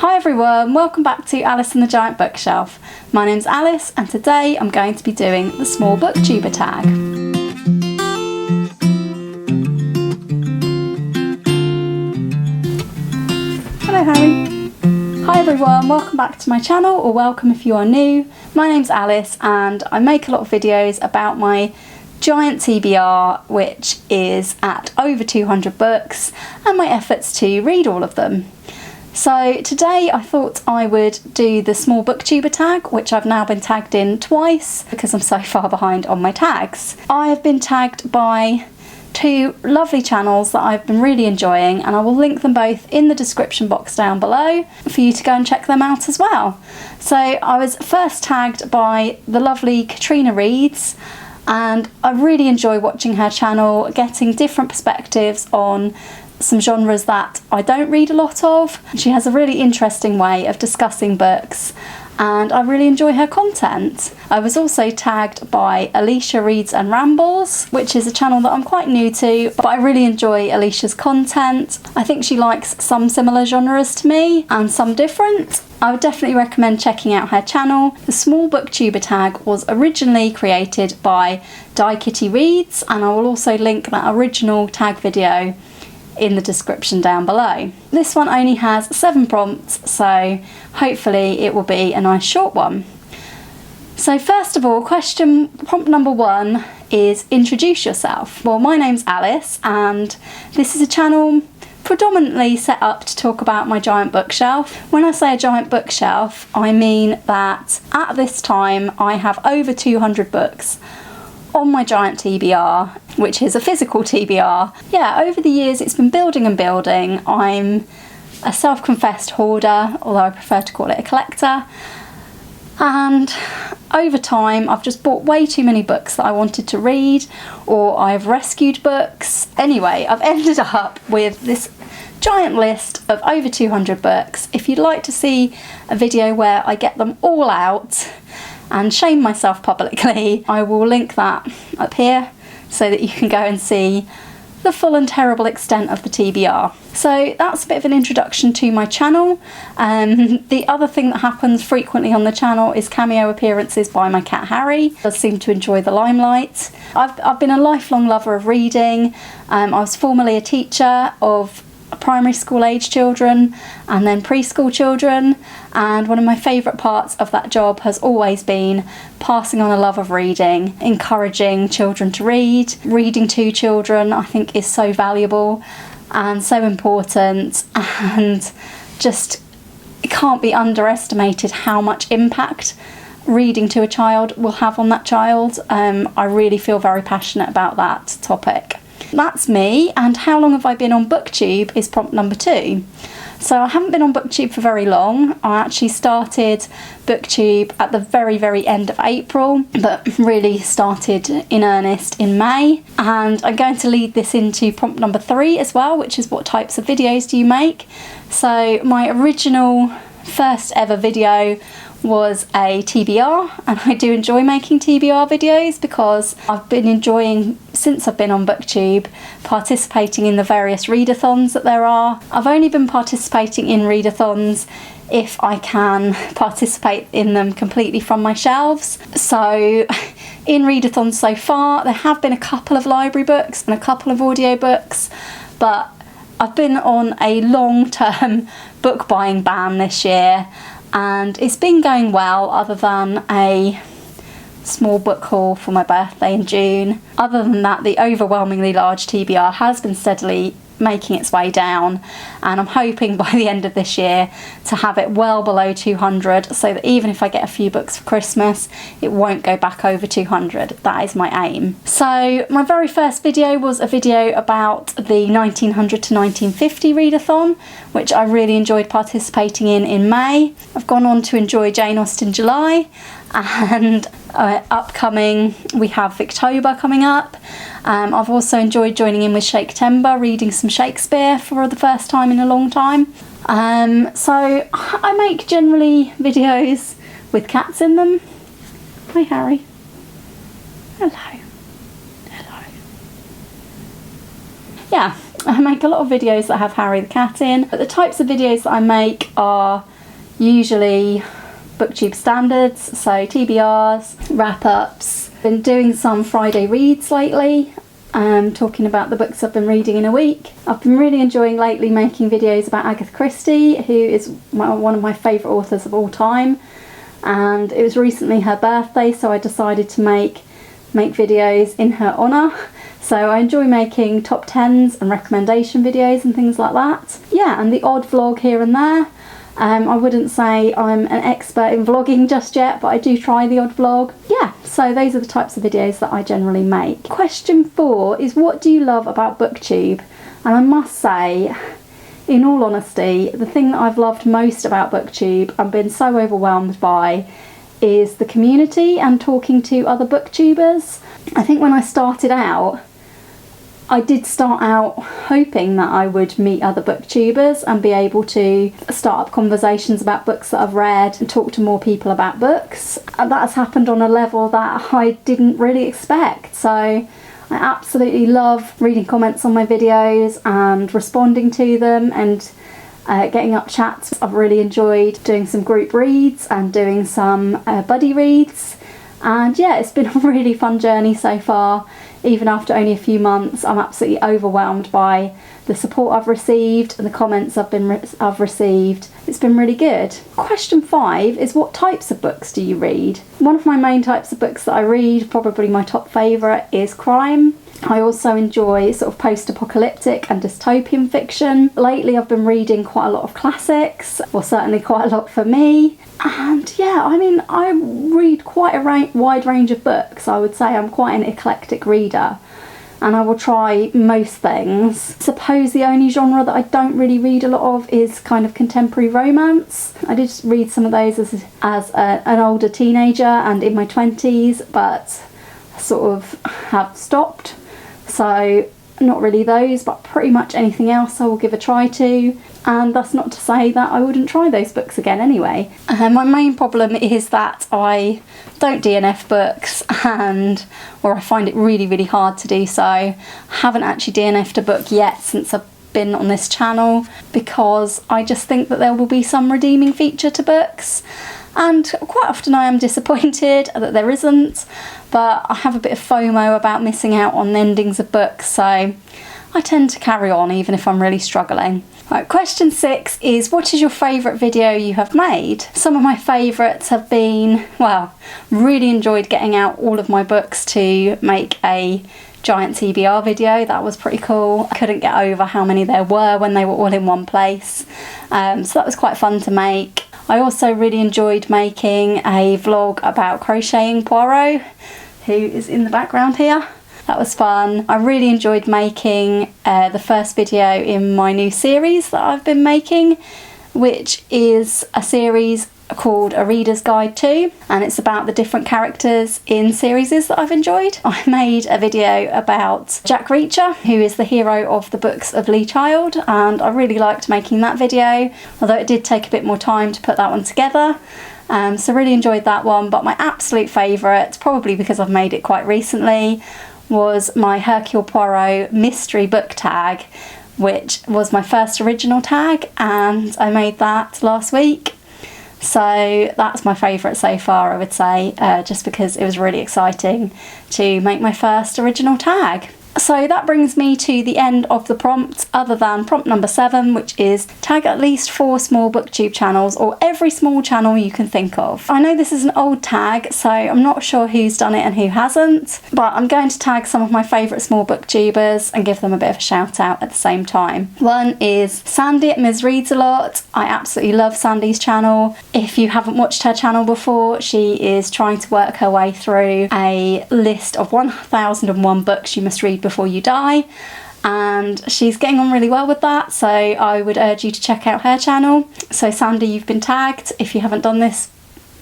Hi everyone, welcome back to Alice and the Giant Bookshelf. My name's Alice and today I'm going to be doing the small booktuber tag. Hello Harry. Hi everyone, welcome back to my channel, or welcome if you are new. My name's Alice and I make a lot of videos about my giant TBR, which is at over 200 books, and my efforts to read all of them. So today I thought I would do the small booktuber tag, which I've now been tagged in twice because I'm so far behind on my tags. I have been tagged by two lovely channels that I've been really enjoying, and I will link them both in the description box down below for you to go and check them out as well. So I was first tagged by the lovely Katrina Reads, and I really enjoy watching her channel, getting different perspectives on some genres that I don't read a lot of. She has a really interesting way of discussing books and I really enjoy her content. I was also tagged by Alicia Reads and Rambles, which is a channel that I'm quite new to, but I really enjoy Alicia's content. I think she likes some similar genres to me and some different. I would definitely recommend checking out her channel. The small booktuber tag was originally created by Die Kitty Reads, and I will also link that original tag video in the description down below. This one only has 7 prompts, so hopefully it will be a nice short one. So first of all, prompt number 1 is introduce yourself. Well, my name's Alice and this is a channel predominantly set up to talk about my giant bookshelf. When I say a giant bookshelf, I mean that at this time I have over 200 books on my giant TBR, which is a physical TBR. Yeah, over the years it's been building and building. I'm a self-confessed hoarder, although I prefer to call it a collector. And over time I've just bought way too many books that I wanted to read, or I've rescued books. Anyway, I've ended up with this giant list of over 200 books. If you'd like to see a video where I get them all out and shame myself publicly, I will link that up here so that you can go and see the full and terrible extent of the TBR. So that's a bit of an introduction to my channel. The other thing that happens frequently on the channel is cameo appearances by my cat Harry. He does seem to enjoy the limelight. I've been a lifelong lover of reading. I was formerly a teacher of primary school age children and then preschool children, and one of my favourite parts of that job has always been passing on a love of reading, encouraging children to read. Reading to children I think is so valuable and so important, and just it can't be underestimated how much impact reading to a child will have on that child. I really feel very passionate about that topic. That's me, and how long have I been on BookTube is prompt number 2. So I haven't been on BookTube for very long. I actually started BookTube at the very end of April, but really started in earnest in May. And I'm going to lead this into prompt number 3 as well, which is what types of videos do you make? So my original first ever video was a TBR, and I do enjoy making TBR videos because I've been enjoying, since I've been on BookTube, participating in the various readathons that there are. I've only been participating in readathons if I can participate in them completely from my shelves. So in readathons so far there have been a couple of library books and a couple of audiobooks, but I've been on a long-term book buying ban this year, and it's been going well other than a small book haul for my birthday in June. Other than that, the overwhelmingly large TBR has been steadily making its way down, and I'm hoping by the end of this year to have it well below 200, so that even if I get a few books for Christmas it won't go back over 200. That is my aim. So my very first video was a video about the 1900 to 1950 readathon, which I really enjoyed participating in May. I've gone on to enjoy Jane Austen July, and upcoming we have Victober coming up. I've also enjoyed joining in with Shaketember, reading some Shakespeare for the first time in a long time. So I make generally videos with cats in them. Hi Harry. Hello. Hello. Yeah, I make a lot of videos that have Harry the cat in, but the types of videos that I make are usually BookTube standards, so TBRs, wrap-ups. Been doing some Friday reads lately, talking about the books I've been reading in a week. I've been really enjoying lately making videos about Agatha Christie, who is one of my favourite authors of all time, and it was recently her birthday, so I decided to make videos in her honour. So I enjoy making top 10s and recommendation videos and things like that. Yeah, and the odd vlog here and there. I wouldn't say I'm an expert in vlogging just yet, but I do try the odd vlog. Yeah, so those are the types of videos that I generally make. Question 4 is, what do you love about BookTube? And I must say, in all honesty, the thing that I've loved most about BookTube and been so overwhelmed by is the community and talking to other booktubers. I think when I started out, I did start out hoping that I would meet other booktubers and be able to start up conversations about books that I've read and talk to more people about books. And that has happened on a level that I didn't really expect. So I absolutely love reading comments on my videos and responding to them and getting up chats. I've really enjoyed doing some group reads and doing some buddy reads. And yeah, it's been a really fun journey so far. Even after only a few months, I'm absolutely overwhelmed by the support I've received and the comments I've received. It's been really good. Question 5 is, what types of books do you read? One of my main types of books that I read, probably my top favourite, is crime. I also enjoy sort of post-apocalyptic and dystopian fiction. Lately I've been reading quite a lot of classics, or certainly quite a lot for me. And yeah, I mean, I read quite a wide range of books. I would say I'm quite an eclectic reader, and I will try most things. Suppose the only genre that I don't really read a lot of is kind of contemporary romance. I did read some of those as an older teenager and in my 20s, but sort of have stopped. So not really those, but pretty much anything else I will give a try to. And that's not to say that I wouldn't try those books again anyway. My main problem is that I don't DNF books, or I find it really, really hard to do so. I haven't actually DNF'd a book yet since I've been on this channel, because I just think that there will be some redeeming feature to books. And quite often I am disappointed that there isn't, but I have a bit of FOMO about missing out on endings of books, so I tend to carry on even if I'm really struggling. Right, question 6 is, what is your favourite video you have made? Some of my favourites have been, well, really enjoyed getting out all of my books to make a giant TBR video. That was pretty cool. I couldn't get over how many there were when they were all in one place. So that was quite fun to make. I also really enjoyed making a vlog about crocheting Poirot, who is in the background here. That was fun. I really enjoyed making the first video in my new series that I've been making, which is a series called A Reader's Guide To, and it's about the different characters in series that I've enjoyed. I made a video about Jack Reacher, who is the hero of the books of Lee Child, and I really liked making that video, although it did take a bit more time to put that one together. So really enjoyed that one, but my absolute favourite, probably because I've made it quite recently, was my Hercule Poirot mystery book tag, which was my first original tag, and I made that last week. So that's my favourite so far, I would say, just because it was really exciting to make my first original tag. So that brings me to the end of the prompts, other than prompt number 7, which is tag at least 4 small booktube channels, or every small channel you can think of. I know this is an old tag, so I'm not sure who's done it and who hasn't, but I'm going to tag some of my favourite small booktubers and give them a bit of a shout out at the same time. One is Sandy at Ms Reads A Lot. I absolutely love Sandy's channel. If you haven't watched her channel before, she is trying to work her way through a list of 1001 books you must read before you die, and she's getting on really well with that, so I would urge you to check out her channel. So Sandy, you've been tagged if you haven't done this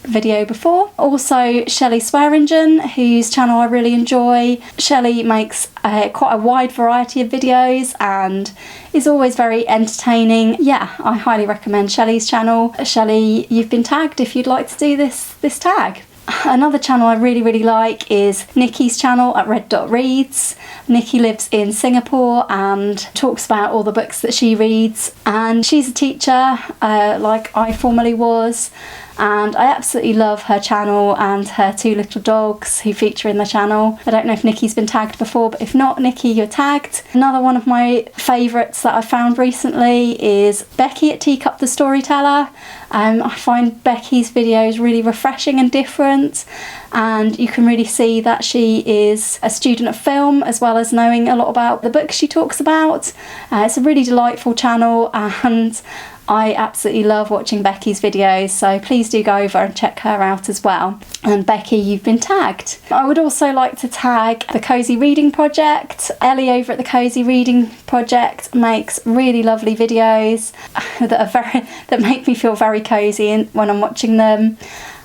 video before. Also Shelley Swearingen, whose channel I really enjoy. Shelley makes quite a wide variety of videos and is always very entertaining. Yeah, I highly recommend Shelley's channel. Shelley, you've been tagged if you'd like to do this tag. Another channel I really like is Nikki's channel at Red Dot Reads. Nikki lives in Singapore and talks about all the books that she reads, and she's a teacher like I formerly was, and I absolutely love her channel and her two little dogs who feature in the channel. I don't know if Nikki's been tagged before, but if not, Nikki, you're tagged. Another one of my favourites that I found recently is Becky at Teacup the Storyteller. I find Becky's videos really refreshing and different, and you can really see that she is a student of film as well as knowing a lot about the books she talks about. It's a really delightful channel, and I absolutely love watching Becky's videos, so please do go over and check her out as well. And Becky, you've been tagged. I would also like to tag the Cozy Reading Project. Ellie over at the Cozy Reading Project makes really lovely videos that make me feel very cozy when I'm watching them.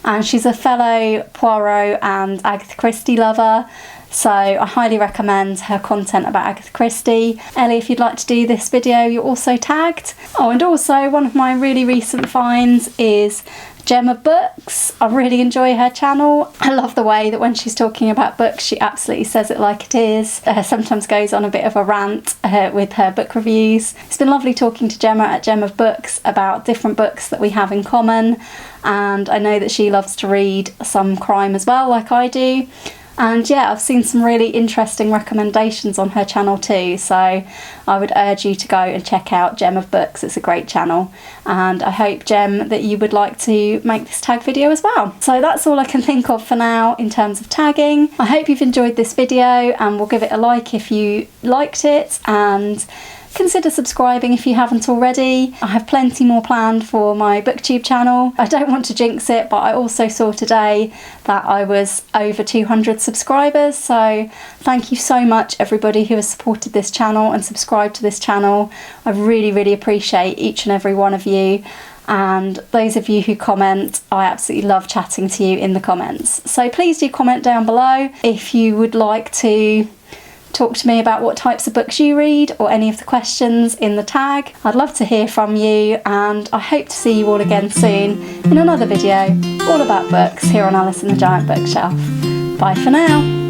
And she's a fellow Poirot and Agatha Christie lover, so I highly recommend her content about Agatha Christie. Ellie, if you'd like to do this video, you're also tagged. Oh, and also one of my really recent finds is Gemma Books. I really enjoy her channel. I love the way that when she's talking about books, she absolutely says it like it is. Sometimes goes on a bit of a rant with her book reviews. It's been lovely talking to Gemma at Gemma Books about different books that we have in common, and I know that she loves to read some crime as well, like I do. And yeah, I've seen some really interesting recommendations on her channel too, so I would urge you to go and check out Gem of Books. It's a great channel, and I hope, Gem, that you would like to make this tag video as well. So that's all I can think of for now in terms of tagging. I hope you've enjoyed this video, and we'll give it a like if you liked it, and consider subscribing if you haven't already. I have plenty more planned for my booktube channel. I don't want to jinx it, but I also saw today that I was over 200 subscribers, so thank you so much everybody who has supported this channel and subscribed to this channel. I really appreciate each and every one of you, and those of you who comment, I absolutely love chatting to you in the comments. So please do comment down below if you would like to talk to me about what types of books you read, or any of the questions in the tag. I'd love to hear from you, and I hope to see you all again soon in another video all about books here on Alice and the Giant Bookshelf. Bye for now.